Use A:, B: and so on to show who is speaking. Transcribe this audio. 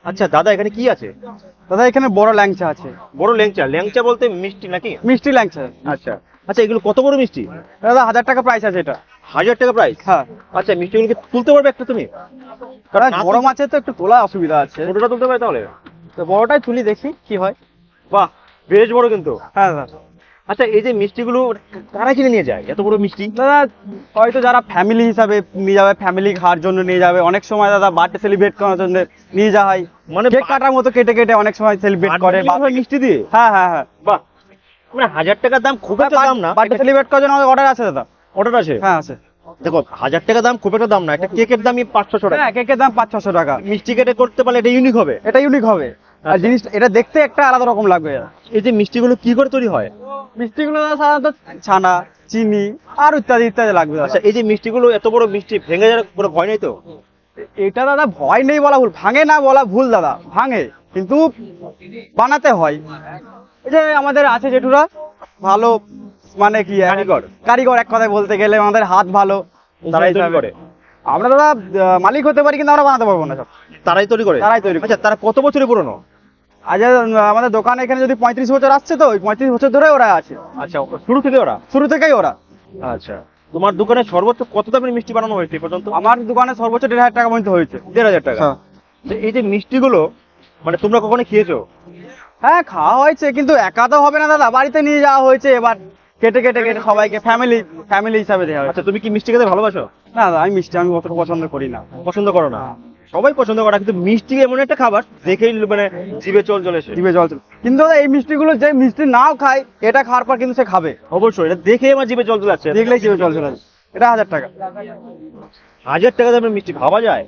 A: আচ্ছা দাদা, এখানে কি আছে?
B: দাদা এখানে বড় ল্যাংচা আছে।
A: বড় ল্যাংচা? ল্যাংচা বলতে মিষ্টি নাকি?
B: মিষ্টি ল্যাংচা।
A: আচ্ছা আচ্ছা, এগুলো কত বড় মিষ্টি?
B: দাদা 1000 টাকা প্রাইস আছে এটা।
A: 1000 টাকা প্রাইস?
B: হ্যাঁ।
A: আচ্ছা, মিষ্টিগুলোকে তুলতে পারবে একটা তুমি?
B: দাদা গরম আছে তো একটু তোলা অসুবিধা আছে।
A: ছোটটা তুলতে পারে তাহলে?
B: তো বড়টাই তুলি দেখি কি হয়।
A: বাহ, বেশ বড় কিন্তু।
B: হ্যাঁ দাদা।
A: আচ্ছা, এই যে মিষ্টিগুলো কারা কিনে নিয়ে যায় এত বড় মিষ্টি?
B: দাদা হয়তো যারা ফ্যামিলি হিসাবে নিয়ে যাবে, ফ্যামিলি খাওয়ার জন্য নিয়ে যাবে, অনেক সময় দাদা বার্থডে সেলিব্রেট করার জন্য নিয়ে যাওয়া হয়,
A: মানে
B: কেক কাটার মতো কেটে কেটে অনেক সময় সেলিব্রেট করে
A: মিষ্টি দিয়ে?
B: হ্যাঁ হ্যাঁ হ্যাঁ।
A: বাহ, মানে 1000 টাকার দাম খুব একটা দাম না।
B: বার্থডে সেলিব্রেট করার জন্য অর্ডার আছে দাদা।
A: অর্ডার আছে?
B: হ্যাঁ আছে।
A: দেখো, 1000 টাকা দাম খুব একটা দাম না। একটা কেকের দামই 500-600 টাকা।
B: হ্যাঁ কেকের দাম 500-600 টাকা।
A: মিষ্টি কেটে করতে পারলে এটা ইউনিক হবে।
B: এটা ইউনিক হবে। আর
A: আচ্ছা।
B: জিনিসটা এটা দেখতে একটা আলাদা রকম লাগবে।
A: এই যে মিষ্টিগুলো কি করে তৈরি হয়?
B: মিষ্টিগুলো দাদা সাধারণত ছানা, চিনি আর ইত্যাদি ইত্যাদি লাগবে দাদা।
A: আচ্ছা, এই যে মিষ্টিগুলো এত বড় মিষ্টি ভেঙে যাওয়ার কোনো ভয় নেই তো?
B: এটা দাদা ভয় নেই বলা ভুল, ভাঙে না বলা ভুল দাদা, ভাঙে কিন্তু বানাতে হয়। এই যে আমাদের আছে জেঠুরা ভালো, মানে কি
A: কারিগর।
B: কারিগর এক কথায় বলতে গেলে আমাদের হাত ভালো,
A: তারাই
B: সেই
A: তৈরি
B: হিসাবে।
A: করে?
B: আমরা দাদা মালিক হতে পারি কিন্তু আমরা বানাতে পারবো না সব।
A: তারাই তৈরি করে?
B: তারাই তৈরি করে।
A: আচ্ছা, তারা কত বছরের পুরনো?
B: আজ আমাদের দোকানে এখানে যদি 35 বছর আসছে, তো ওই 35 বছর ধরে ওরা আছে,
A: আচ্ছা, শুরু থেকে ওরা?
B: শুরু থেকেই ওরা।
A: আচ্ছা, তোমার দোকানে সর্বোচ্চ কত দামের মিষ্টি বানানো হয়েছে এ পর্যন্ত?
B: আমার দোকানে সর্বোচ্চ 1500 টাকা পর্যন্ত হয়েছে।
A: 1500 টাকা?
B: হ্যাঁ।
A: তো এই যে মিষ্টিগুলো মানে তোমরা কখনো খেয়েছো?
B: হ্যাঁ খাওয়া হয়েছে, কিন্তু একা তো হবে না দাদা, বাড়িতে নিয়ে যাওয়া হয়েছে, এবার কেটে কেটে কেটে সবাইকে ফ্যামিলি হিসাবে দেওয়া হয়েছে।
A: আচ্ছা, তুমি কি মিষ্টি খেতে ভালোবাসো?
B: না দাদা আমি মিষ্টি আমি অতটা পছন্দ করি না।
A: পছন্দ করো না? সবাই পছন্দ করে, কিন্তু মিষ্টি এমন একটা খাবার দেখেই মানে জিভে জল চলে আসে।
B: জিভে জল চলে। কিন্তু দাদা এই মিষ্টিগুলো যে মিষ্টি নাও খায়, এটা খাওয়ার পর কিন্তু সে খাবে।
A: অবশ্যই, এটা দেখেই আমার জিভে জল চলে আসছে।
B: দেখলেই জিভে জল চলে আসে। এটা 1000 টাকা।
A: 1000 টাকা দামের মিষ্টি ভাবা যায়?